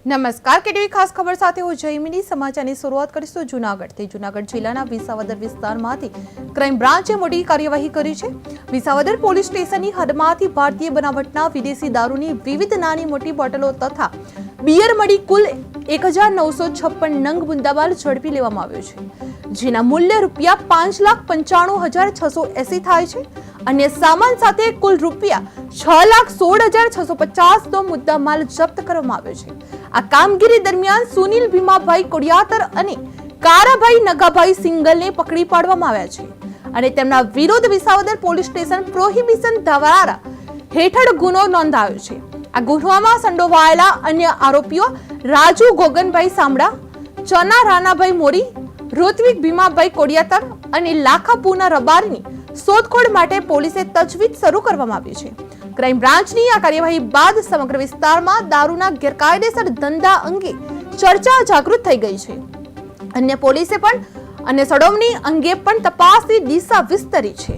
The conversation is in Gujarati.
નમસ્કાર કેટીવી ખાસ ખબર સાથે હું જયમિની સમાચારની શરૂઆત કરીશું જૂનાગઢથી જૂનાગઢ જિલ્લાના વિસાવદર વિસ્તારમાંથી ક્રાઇમ બ્રાન્ચે મોટી કાર્યવાહી કરી છે। વિસાવદર પોલીસ સ્ટેશનની હદમાંથી ભારતીય બનાવટના વિદેશી દારૂની વિવિધ નાની મોટી બોટલો તથા બિયર મળી કુલ 1956 નંગ મુદ્દામાલ ઝડપી લેવામાં આવ્યો છે, જેના મૂલ્ય રૂપિયા 5,95,680 થાય છે। અન્ય સામાન સાથે કુલ રૂપિયા 6,16,650 નો મુદ્દામાલ જપ્ત કરવામાં આવ્યો છે। આ કામગીરી દરમિયાન સુનિલ ભીમાભાઈ કોડિયાતર અને કારાભાઈ નગાભાઈ સિંગલને પકડી પાડવામાં આવ્યા છે અને તેમના વિરુદ્ધ વિસાવદર પોલીસ સ્ટેશન પ્રોહિબિશન ધારા હેઠળ ગુનો નોંધાયો છે। આ ગુનામાં સંડોવાયેલા અન્ય આરોપીઓ રાજુ ગોગનભાઈ સામડા, ચના રાનાભાઈ મોરી, ઋત્વિક ભીમાભાઈ કોડિયાતર અને લાખા પૂના રબારની શોધખોળ માટે પોલીસે તજવીજ શરૂ કરવામાં આવી છે। ક્રાઇમ બ્રાન્ચની આ કાર્યવાહી બાદ સમગ્ર વિસ્તારમાં દારૂના ગેરકાયદેસર ધંધા અંગે ચર્ચા જાગૃત થઈ ગઈ છે। અન્ય પોલીસે પણ અન્ય સડોમણી અંગે પણ તપાસની દિશા વિસ્તરી છે।